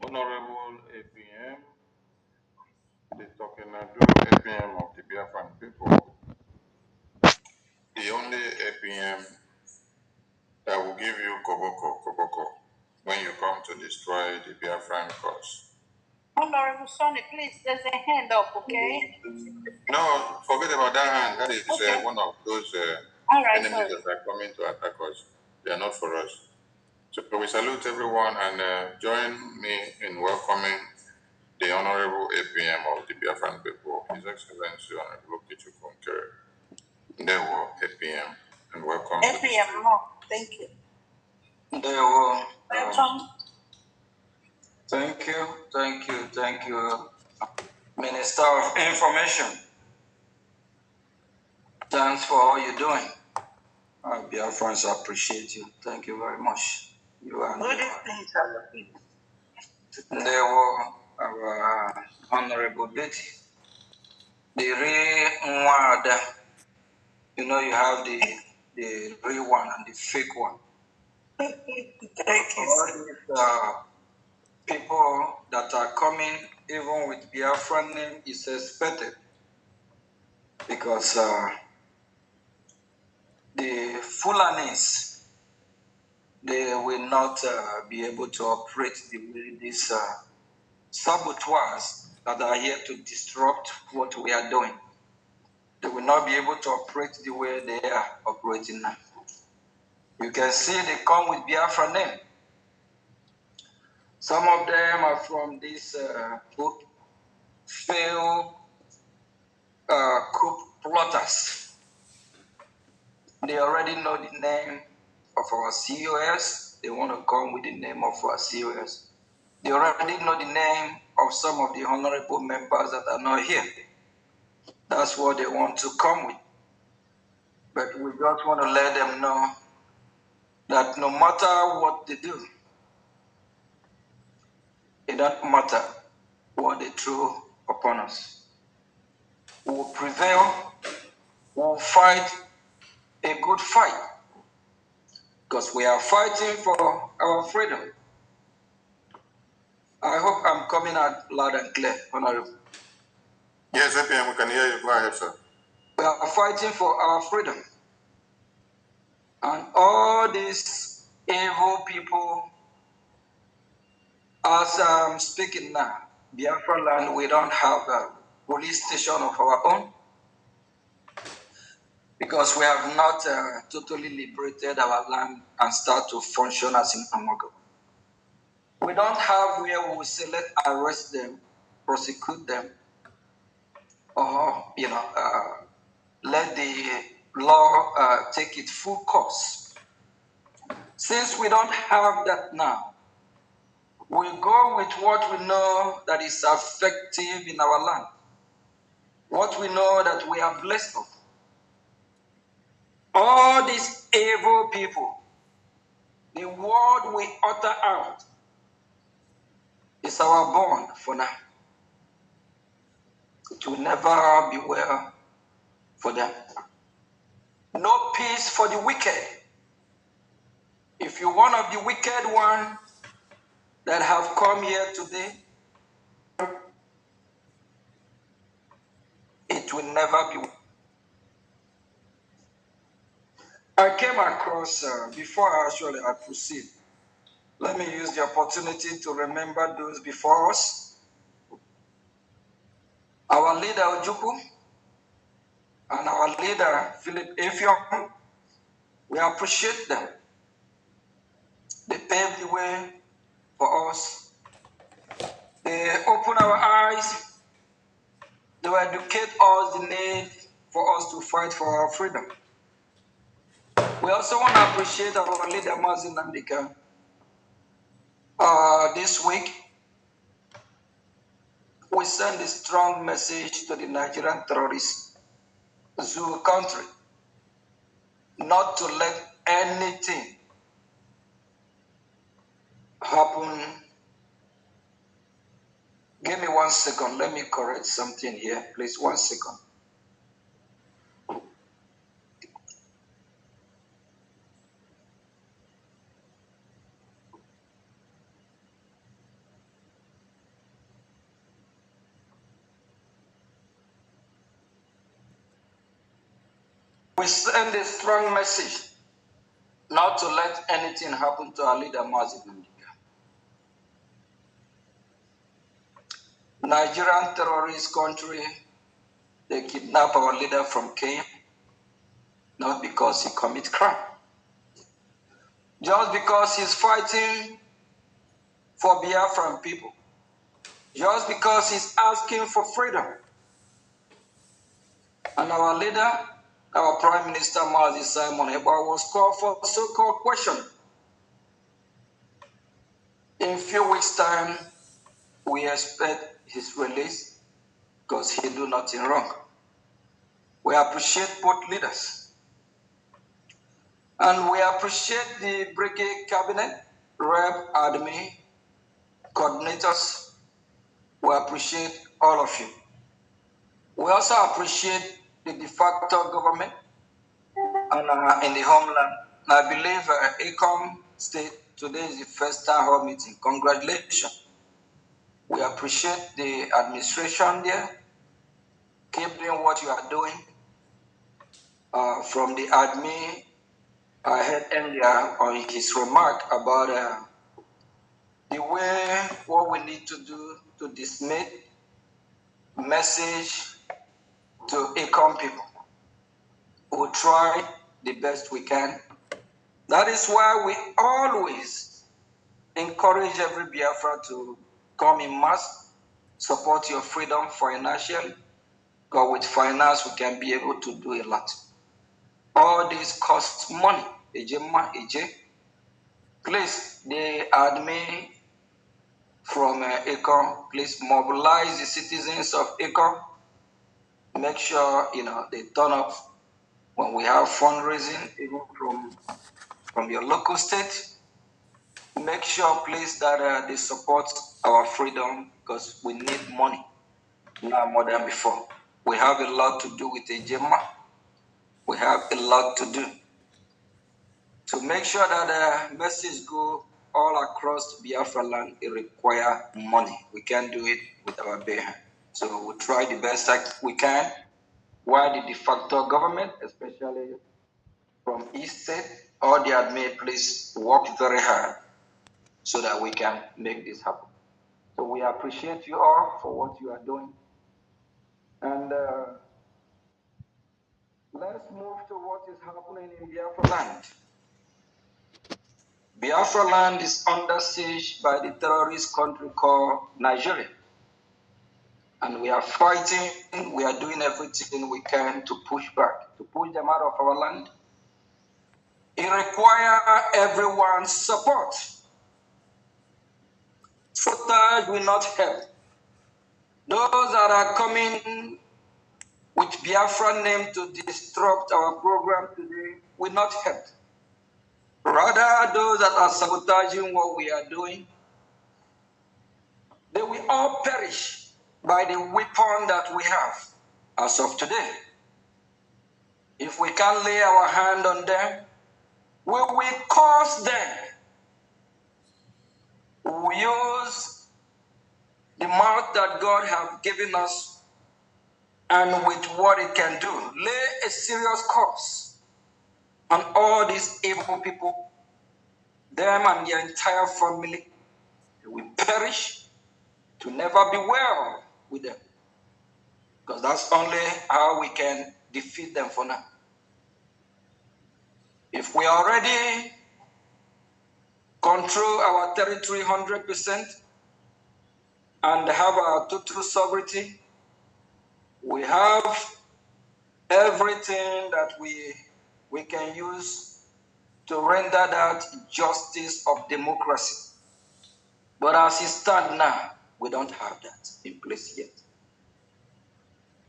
Honorable APM, the talking do APM of the Biafran people, the only APM that will give you koboko when you come to destroy the Biafran cause. Honorable Sonny, please, there's a hand up, okay? No, forget about that hand. That is okay. One of those enemies that are coming to attack us. They are not for us. So we salute everyone and join me in welcoming the Honorable APM of the Biafran people, His Excellency Honorable Nkere. There were APM, and welcome. APM, no, thank you. There were. Welcome. Thank you, Minister of Information. Thanks for all you're doing. Our Biafrans appreciate you. Thank you very much. You are good evening, sir. There were our Honorable Betty. The real Nwada. You know you have the real one and the fake one. Thank you. All these people that are coming, even with Biafran name, is expected because the Fulanis, they will not be able to operate the way these saboteurs that are here to disrupt what we are doing. They will not be able to operate the way they are operating now. You can see they come with Biafra name. Some of them are from this book, failed coup plotters. They already know the name of our COS. They want to come with the name of our COS. They already know the name of some of the honorable members that are not here. That's what they want to come with. But we just want to let them know that no matter what they do, it doesn't matter what they throw upon us. We will prevail, we will fight a good fight, because we are fighting for our freedom. I hope I'm coming out loud and clear, Honorable. Yes, APM, we can hear you. Go ahead, sir. We are fighting for our freedom. And all these evil people, as I'm speaking now, Biafra land, we don't have a police station of our own because we have not totally liberated our land and start to function as in Amago. We don't have where we will say let's arrest them, prosecute them, or let the law take its full course. Since we don't have that now, we go with what we know that is effective in our land, what we know that we are blessed of. All these evil people, the word we utter out is our bond for now. It will never be well for them. No peace for the wicked. If you're one of the wicked ones that have come here today, it will never be. I came across, before I proceed, let me use the opportunity to remember those before us. Our leader, Ojukwu, and our leader, Philip Effiong, we appreciate them. They paved the way for us. They opened our eyes. They will educate us the need for us to fight for our freedom. We also want to appreciate our leader, Mazin Nandika. This week, we send a strong message to the Nigerian terrorists, Zulu country, not to let anything happen. Give me 1 second. Let me correct something here, please. 1 second. We send a strong message not to let anything happen to our leader, Mazi Namdeka. Nigerian terrorist country, they kidnap our leader from Kenya, not because he commit crime. Just because he's fighting for Biafran people. Just because he's asking for freedom. And our leader, our Prime Minister Mazi Simon Ekpa, was called for so-called question. In a few weeks' time, we expect his release because he do nothing wrong. We appreciate both leaders. And we appreciate the brigade cabinet, rep, admin, coordinators. We appreciate all of you. We also appreciate the de facto government and in the homeland. And I believe ACOM State, today is the first town hall meeting. Congratulations. We appreciate the administration there. Keep doing what you are doing. From the admin, I heard earlier on his remark about the way what we need to do to disseminate message to ACOM people. We'll try the best we can. That is why we always encourage every Biafra to come in mass, support your freedom financially, because with finance we can be able to do a lot. All this costs money. Please, the admin from ACOM, please mobilize the citizens of ACOM. Make sure they turn up when we have fundraising, even from your local state. Make sure, please, that they support our freedom because we need money now more than before. We have a lot to do with Ejema. We have a lot to do. To make sure that the message go all across Biafra land, it requires money. We can't do it with our bare hand. So we'll try the best that we can, while the de facto government, especially from East State, all the admin, please work very hard so that we can make this happen. So we appreciate you all for what you are doing. And let's move to what is happening in Biafra land. Biafra land is under siege by the terrorist country called Nigeria. And we are fighting, we are doing everything we can to push back, to push them out of our land. It requires everyone's support. Sabotage will not help. Those that are coming with Biafra name to disrupt our program today will not help. Rather, those that are sabotaging what we are doing, they will all perish by the weapon that we have as of today. If we can't lay our hand on them, we will cause them. We will use the mouth that God has given us and with what it can do, lay a serious curse on all these evil people, them and their entire family. They will perish to never be well with them. Because that's only how we can defeat them for now. If we already control our territory 100% and have our total sovereignty, we have everything that we can use to render that justice of democracy. But as it stands now, we don't have that in place yet.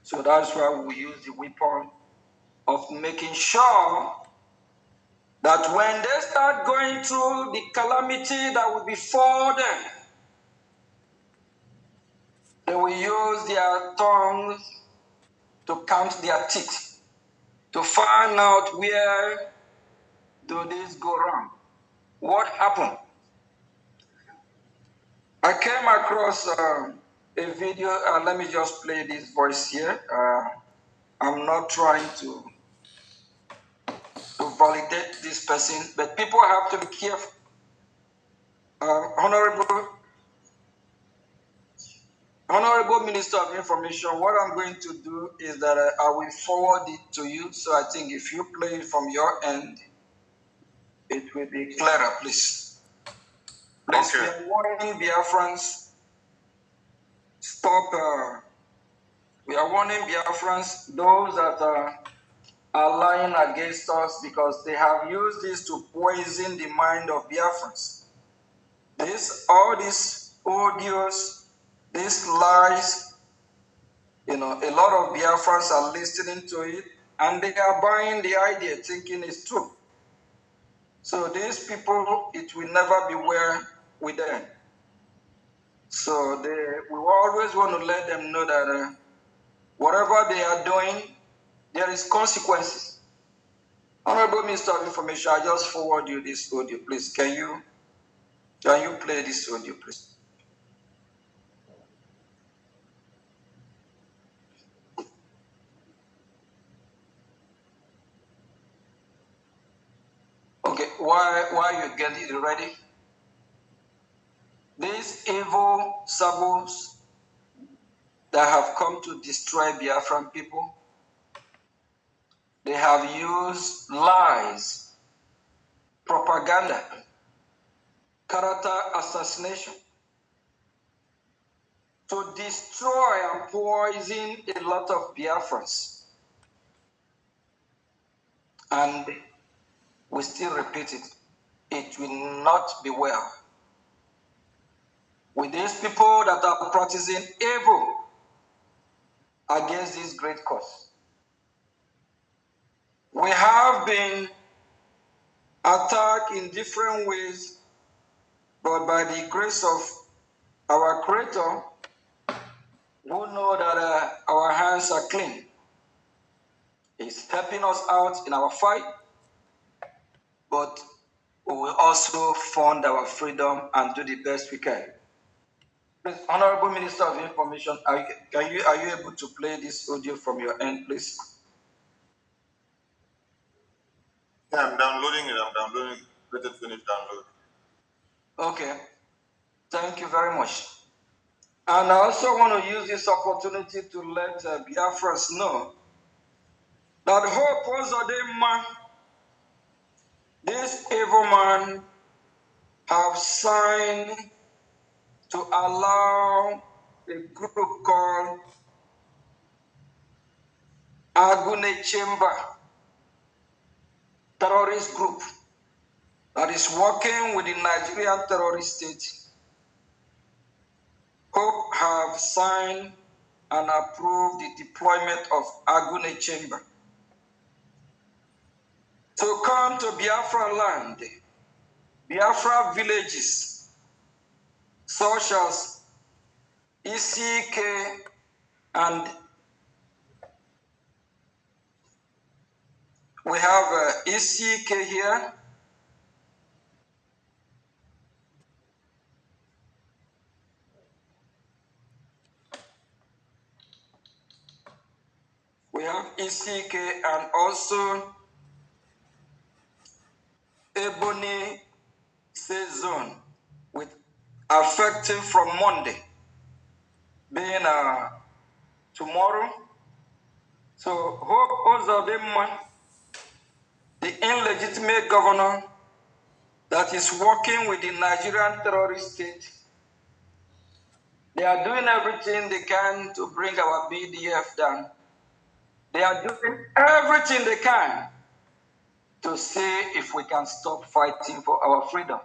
So that's why we use the weapon of making sure that when they start going through the calamity that will befall them, they will use their tongues to count their teeth, to find out where do this go wrong. What happened? I came across a video, let me just play this voice here. I'm not trying to validate this person, but people have to be careful. Honorable Minister of Information, what I'm going to do is that I will forward it to you. So I think if you play it from your end, it will be clearer, please. Please, Okay. we are warning Biafrans, stop. We are warning Biafrans, those that are lying against us because they have used this to poison the mind of Biafrans. All these audios, these lies, a lot of Biafrans are listening to it and they are buying the idea thinking it's true. So these people, it will never be well with them. So we always want to let them know that whatever they are doing, there is consequences. Honorable Minister of Information, I just forward you this audio, please. Can you play this audio, please? Okay, while you get it ready, these evil sabos that have come to destroy Biafran people, they have used lies, propaganda, character assassination to destroy and poison a lot of Biafrans. And we still repeat it, it will not be well with these people that are practicing evil against this great cause. We have been attacked in different ways, but by the grace of our Creator, we know that our hands are clean. He's helping us out in our fight, but we will also fund our freedom and do the best we can. Please, Honorable Minister of Information, are you able to play this audio from your end, please? Yeah, I'm downloading it. Let it finish downloading. Okay. Thank you very much. And I also want to use this opportunity to let Biafrans know that hope was a man. This evil man have signed to allow a group called Agune Chamber terrorist group that is working with the Nigerian terrorist state. Hope have signed and approved the deployment of Agune Chamber to come to Biafra land, Biafra villages, such as ECK and we have ECK here. We have ECK and also Ebony Zone with effective from Monday, being tomorrow. So Hope Ozodinma, the illegitimate governor that is working with the Nigerian terrorist state, they are doing everything they can to bring our BDF down. They are doing everything they can to see if we can stop fighting for our freedom.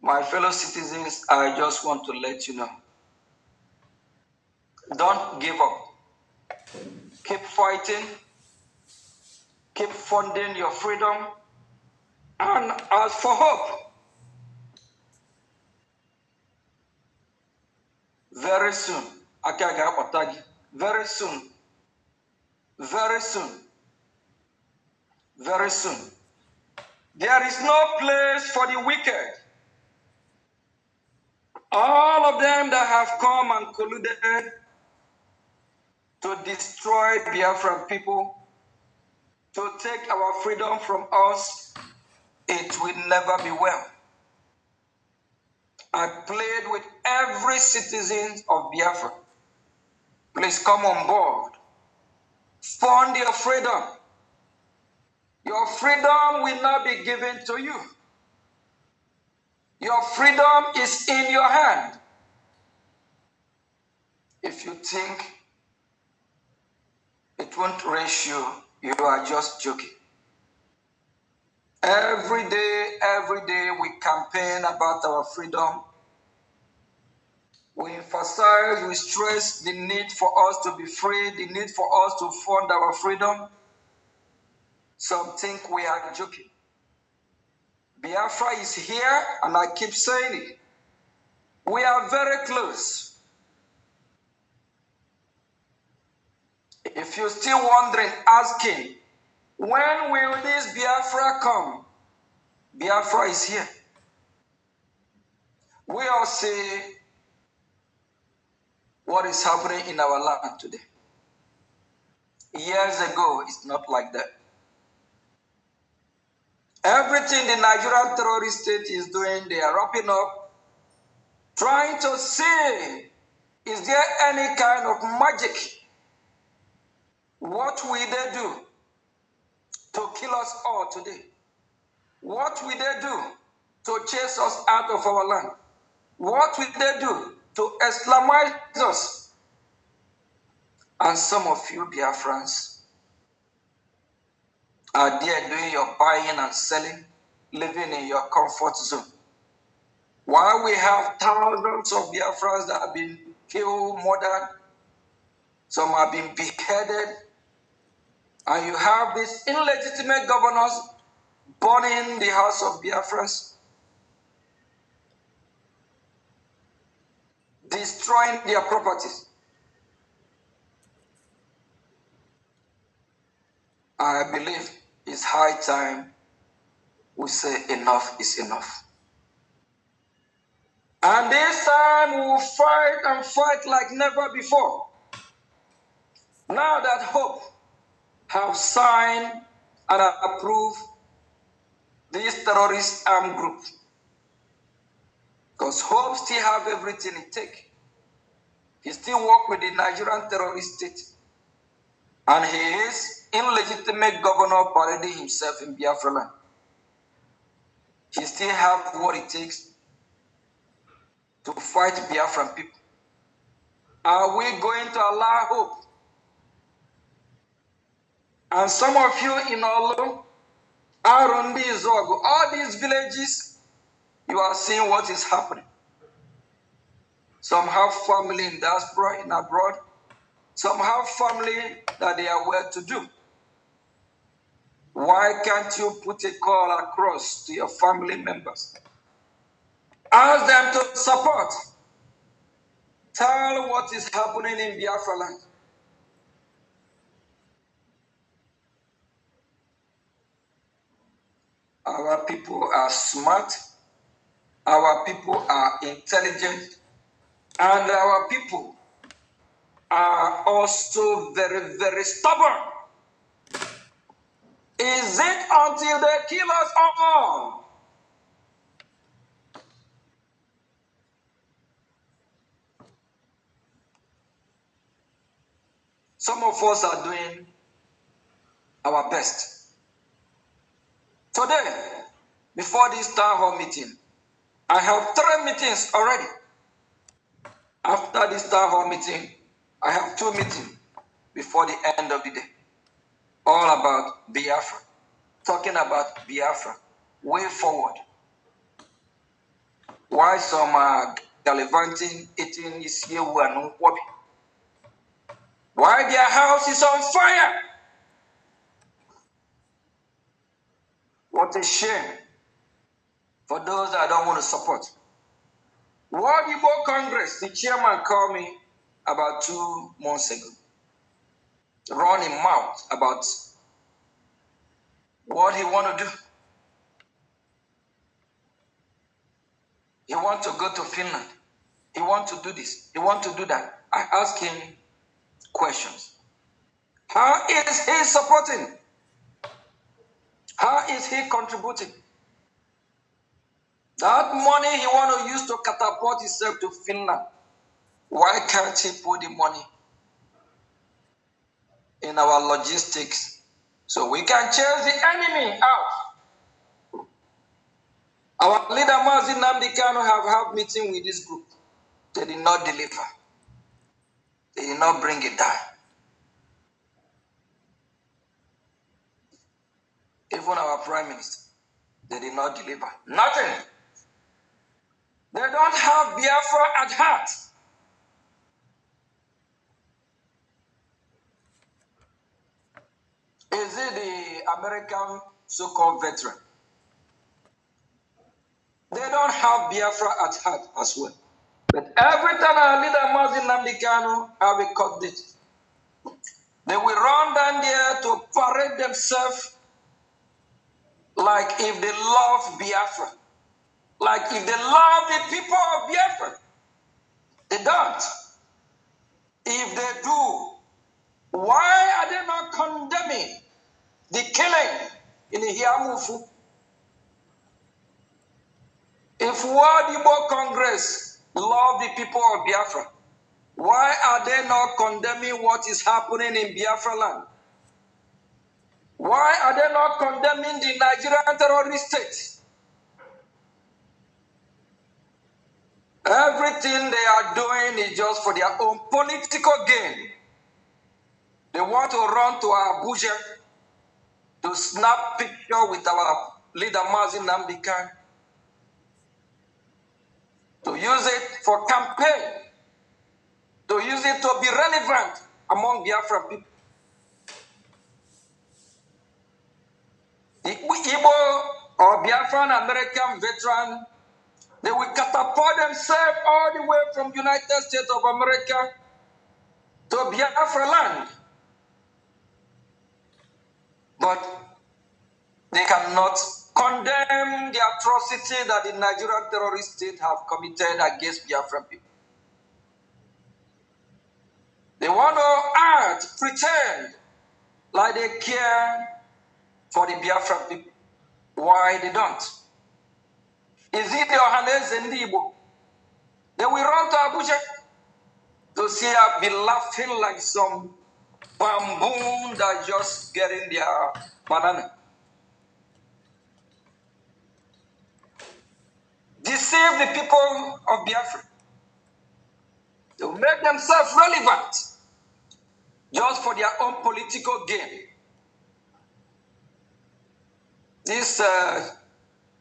My fellow citizens, I just want to let you know, don't give up. Keep fighting. Keep funding your freedom. And as for hope, very soon, Akaga Otagi, very soon, very soon, very soon. There is no place for the wicked. All of them that have come and colluded to destroy Biafran people, to take our freedom from us, it will never be well. I plead with every citizen of Biafra. Please come on board. Fund your freedom. Your freedom will not be given to you. Your freedom is in your hand. If you think it won't reach you, you are just joking. Every day we campaign about our freedom. We emphasize, we stress the need for us to be free, the need for us to fund our freedom. Some think we are joking. Biafra is here, and I keep saying it. We are very close. If you're still wondering, asking, when will this Biafra come? Biafra is here. We all see what is happening in our land today. Years ago, it's not like that. Everything the Nigerian terrorist state is doing, they are wrapping up, trying to see, is there any kind of magic? What will they do to kill us all today? What will they do to chase us out of our land? What will they do to Islamize us? And some of you Biafrans are there doing your buying and selling, living in your comfort zone. While we have thousands of Biafrans that have been killed, murdered, some have been beheaded, and you have these illegitimate governors burning the house of Biafrans, destroying their properties. I believe it's high time we say enough is enough. And this time we will fight and fight like never before. Now that Hope have signed and approved this terrorist armed group, because Hope still have everything it takes. He still work with the Nigerian terrorist state. And he is illegitimate governor parading himself in Biafra land. He still have what it takes to fight Biafran people. Are we going to allow Hope? And some of you in Olo, Arundi, Zogo, all these villages, you are seeing what is happening. Some have family in diaspora, in abroad. Some have family that they are well to do. Why can't you put a call across to your family members? Ask them to support. Tell what is happening in Biafra land. Our people are smart. Our people are intelligent. And our people are also very, very stubborn. Is it until they kill us all? Some of us are doing our best. Today, before this town hall meeting, I have 3 meetings already. After this town hall meeting, I have 2 meetings before the end of the day. All about Biafra. Talking about Biafra. Way forward. Why some are gallivanting, eating Isyewu and Nkwobi? Why their house is on fire? What a shame for those that don't want to support. World Igbo Congress, the chairman called me about 2 months ago, running mouth about what he want to do. He want to go to Finland. He want to do this. He want to do that. I ask him questions. How is he supporting? How is he contributing? That money he want to use to catapult himself to Finland. Why can't he put the money in our logistics so we can chase the enemy out? Our leader Mazin Namdekano have had meeting with this group. They did not deliver. They did not bring it down. Even our prime minister, they did not deliver. Nothing. They don't have Biafra at heart. Is it the American so-called veteran? They don't have Biafra at heart as well. But every time our leader Mazin Namdekano have a court date, they will run down there to parade themselves like if they love Biafra. Like if they love the people of Biafra. They don't. If they do, why are they not condemning the killing in the Hiamufu? If World Igbo Congress love the people of Biafra, why are they not condemning what is happening in Biafra land? Why are they not condemning the Nigerian terrorist state? Everything they are doing is just for their own political gain. They want to run to Abuja to snap picture with our leader Mazin Namdekan, to use it for campaign, to use it to be relevant among Biafran people. The Igbo or Biafran American veteran, they will catapult themselves all the way from United States of America to Biafra land. But they cannot condemn the atrocity that the Nigerian terrorist state have committed against Biafran people. They want to act, pretend like they care for the Biafran people. Why they don't? Is it the Ohanese and Igbo? They will run to Abuja to see her be laughing like some bamboo that just getting their banana. Deceive the people of Biafra. To make themselves relevant just for their own political gain. This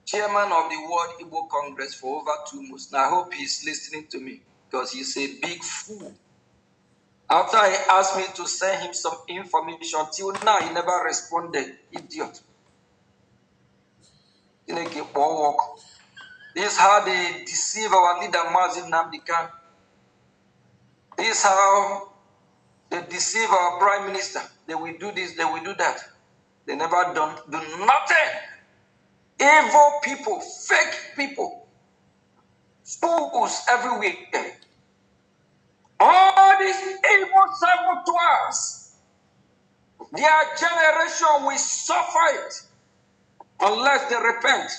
chairman of the World Igbo Congress for over 2 months, and I hope he's listening to me because he's a big fool. After he asked me to send him some information, till now he never responded. Idiot. This is how they deceive our leader Mazin Namdekan. This is how they deceive our prime minister. They will do this, they will do that. They never do nothing. Evil people, fake people, fools everywhere. All these evil saboteurs, their generation will suffer it unless they repent.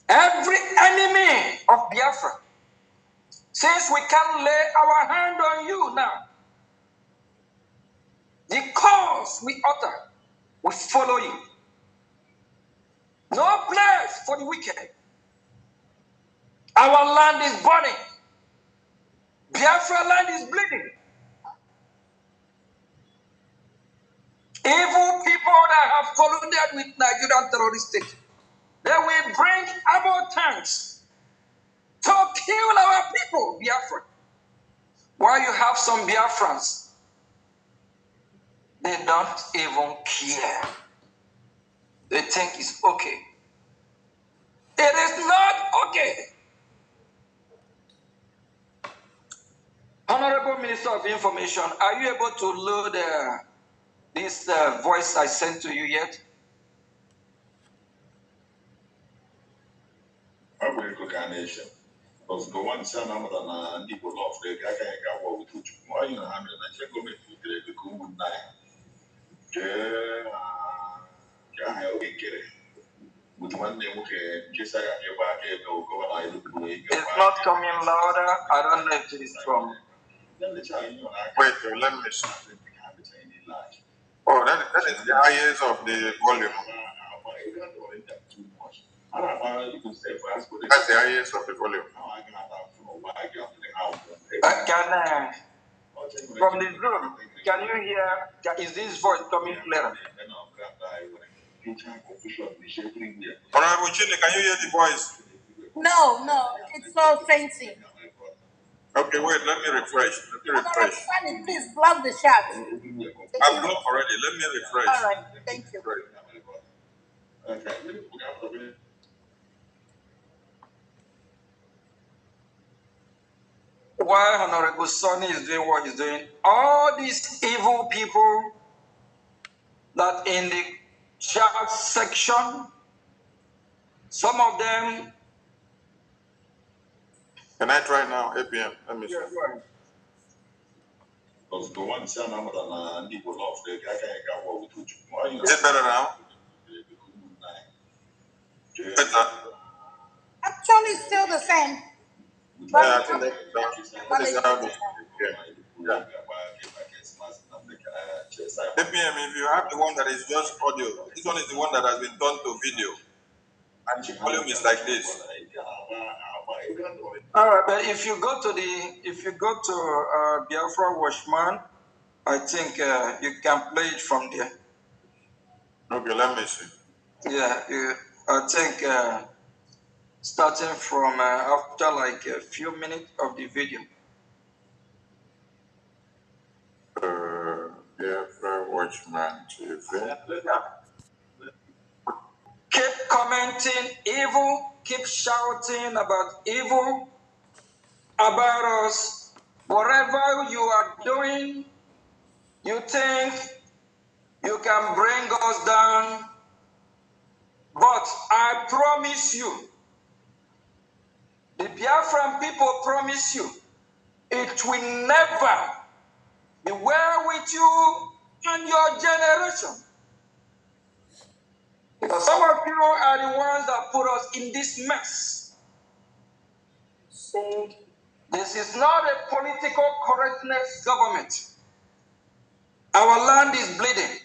Every enemy of Biafra, since we can lay our hand on you now, the cause we utter will follow you. No place for the wicked. Our land is burning. Biafra land is bleeding. Evil people that have colluded with Nigerian terrorist state, they will bring ammo tanks to kill our people, Biafra. While you have some Biafrans, they don't even care. They think it's okay. It is not okay. Honorable Minister of Information, are you able to load this voice I sent to you yet? I'm going to cook a nation. Because the one son of the people of the guy can go with you. Why you have the government to the good night? Nkere. It's not coming louder. I don't know if it is from. Wait, let me see. Oh, that is the highest of the volume. That's the highest of the volume. From the room, can you hear? Is this voice coming clearer? Honorable Chile, can you hear the voice? No, it's so fainting. Okay, wait, let me refresh. Honorable Sunny, please block the chat. I'm blocked already. Let me refresh. All right, thank you. While Honorable Sonny is doing what he's doing, all these evil people that in the chat section, some of them. Can I try now? 8 p.m. Let me see. Is it better now? Better. Actually, still the same. But yeah, I think that is how it is. Yeah. 8 p.m. If you have the one that is just audio, this one is the one that has been turned to video. And the volume is like this. All right, but if you go to Biafra Watchman, I think you can play it from there. Okay, let me see. Yeah, I think starting from after like a few minutes of the video. Biafra Watchman TV. Keep commenting evil, keep shouting about evil, about us. Whatever you are doing, you think you can bring us down. But I promise you, the Biafran people promise you, it will never be well with you and your generation. Because some of you are the ones that put us in this mess. So, this is not a political correctness government. Our land is bleeding.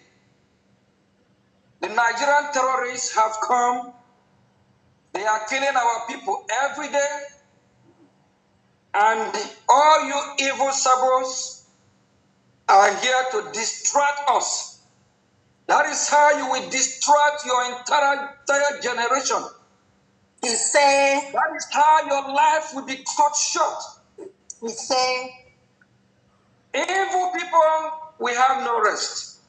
The Nigerian terrorists have come. They are killing our people every day. And all you evil sabos are here to distract us. That is how you will distract your entire generation. You say. That is how your life will be cut short. We say. Evil people, we have no rest.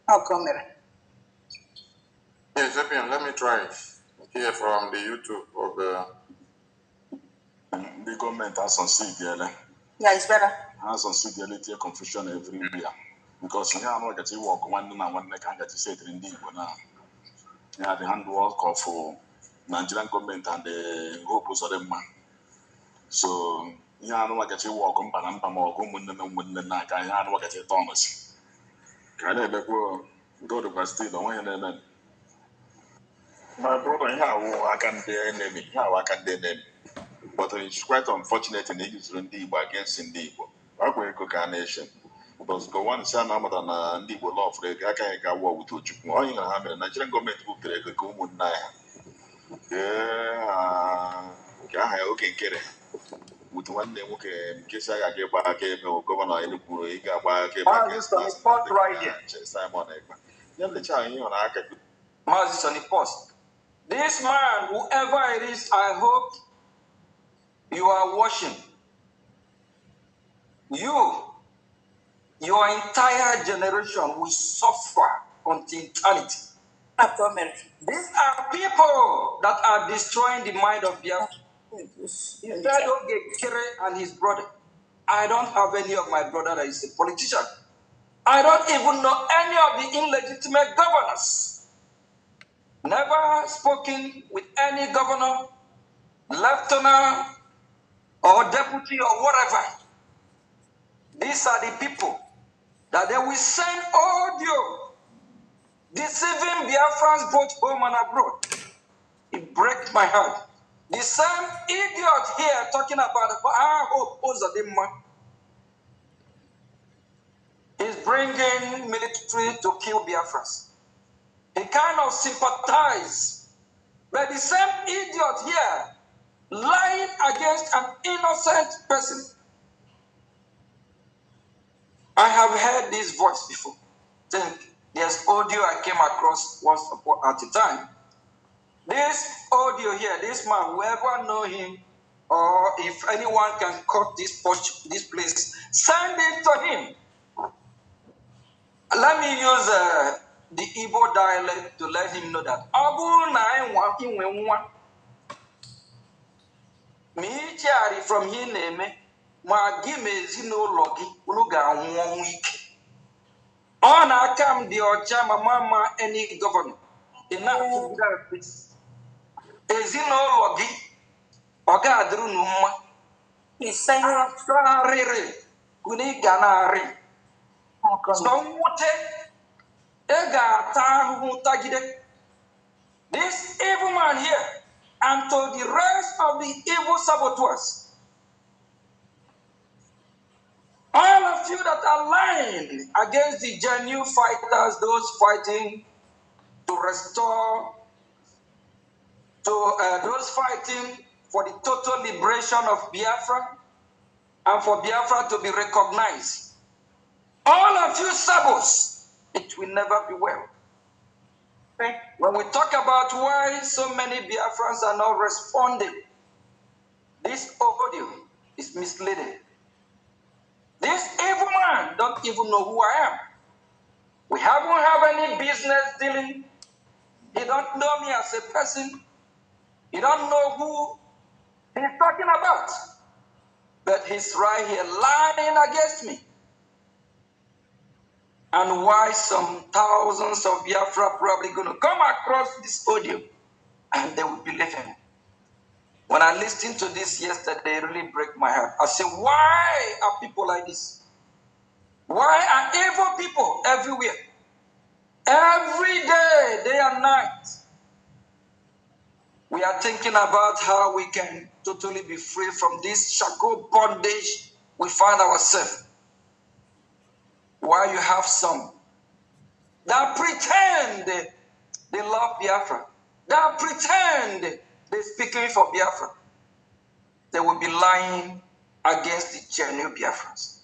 How come it? Yes, let me try it. Here from the YouTube of the government has succeeded. Yeah, it's better. Has succeeded confusion everywhere. Because you know that you walk one and one can get said in the now. Yeah, the handwork of Nigerian government and the hope of them. So you know what you walk on Panama or Gumun and Night. I know what you Thomas. Can I go to Bastille? Don't my brother, how I can be enemy, how I can be enemy. But it's quite unfortunate in Israel against Indigo. I go to nation. Because go one son than Indigo law for the Gaka war with Uchu. All you have the Nigerian government book to the Kumun Naya. Yeah, okay, Nkere. With one name, okay, Kisa gave back a governor in the Puru, he got back a right here. Simon Egma. Then the child, you know, I can. Moses on the post. This man, whoever it is, I hope you are watching. Your entire generation will suffer until eternity. These are people that are destroying the mind of Biafra. Nkere and his brother. I don't have any of my brother that is a politician. I don't even know any of the illegitimate governors. Never spoken with any governor, lieutenant, or deputy, or whatever. These are the people that they will send audio deceiving Biafrans both home and abroad. It breaks my heart. The same idiot here talking about hope is bringing military to kill Biafrans. He kind of sympathize. But the same idiot here lying against an innocent person. I have heard this voice before. Think there's audio I came across once at a time. This audio here, this man, whoever know him, or if anyone can cut this place, send it to him. Let me use the Igbo dialect to let him know that. Me from here name, ma gimezi no logi, unuga wonwiki. On I come the ocha mama any governor. Enough to do this. Ezino logi, oga adru numa. Isayra rere, kuni ganari. Somewhat ega tahu tagide. This evil man here, and to the rest of the evil saboteurs, all of you that are lying against the genuine fighters, those fighting to restore, those fighting for the total liberation of Biafra, and for Biafra to be recognized. All of you sabos, it will never be well. When we talk about why so many Biafrans are not responding, this audio is misleading. This evil man don't even know who I am. We haven't have any business dealing. He don't know me as a person. He don't know who he's talking about. But he's right here lying against me. And why some thousands of Biafra probably going to come across this audio and they will believe him. When I listened to this yesterday, it really broke my heart. I said, why are people like this? Why are evil people everywhere? Every day and night. We are thinking about how we can totally be free from this shackle bondage we find ourselves. Why you have some that pretend they love Biafra, that pretend they're speaking for Biafra, they will be lying against the genuine Biafrans.